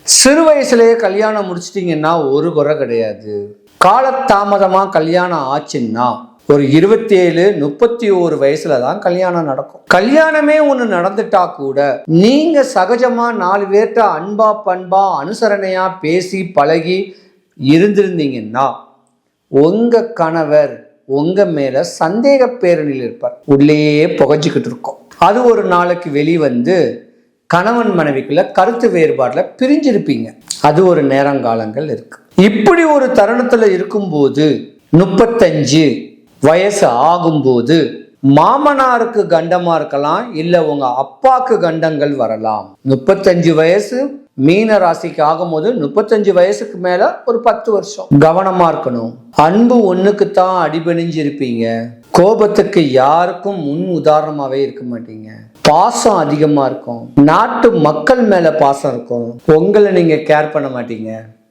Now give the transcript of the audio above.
சிறு வயசுலயே கல்யாணம் முடிச்சிட்டிங்கன்னா ஒரு குறை கிடையாது. காலதாமதமா கல்யாணம் ஆச்சுன்னா ஒரு 27-31 வயசுல தான் கல்யாணம் நடக்கும். கல்யாணமே ஒண்ணு நடந்துட்டா கூட நீங்க சகஜமா 4 பேர்ட்ட அன்பா பண்பா அனுசரணையா பேசி பழகி இருந்திருந்தீங்கன்னா உங்க கணவர் உங்க மேல சந்தேக பேரணியில் இருப்பார். உள்ளேயே புகைஞ்சுக்கிட்டு இருக்கும். அது ஒரு நாளைக்கு வெளிவந்து கணவன் மனைவிக்குள்ள கருத்து வேறுபாடுல பிரிஞ்சிருப்பீங்க. அது ஒரு நேரங்காலங்கள் இருக்கு. இப்படி ஒரு தருணத்துல இருக்கும்போது 35 வயசு ஆகும்போது மாமனாருக்கு கண்டமா இருக்கலாம், இல்ல உங்க அப்பாக்கு கண்டங்கள் வரலாம். 35 வயசு மீன ராசிக்கு ஆகும்போது 35 வயசுக்கு மேல ஒரு 10 வருஷம் கவனமா இருக்கணும். அன்பு ஒண்ணுக்குத்தான் அடிபணிஞ்சு இருப்பீங்க. கோபத்துக்கு யாருக்கும் முன் உதாரணமாவே இருக்க மாட்டீங்க. பாசம் அதிகமா இருக்கும். நாட்டு மக்கள் மேல பாசம் இருக்கும். உங்களை நீங்க கேர் பண்ண மாட்டீங்க.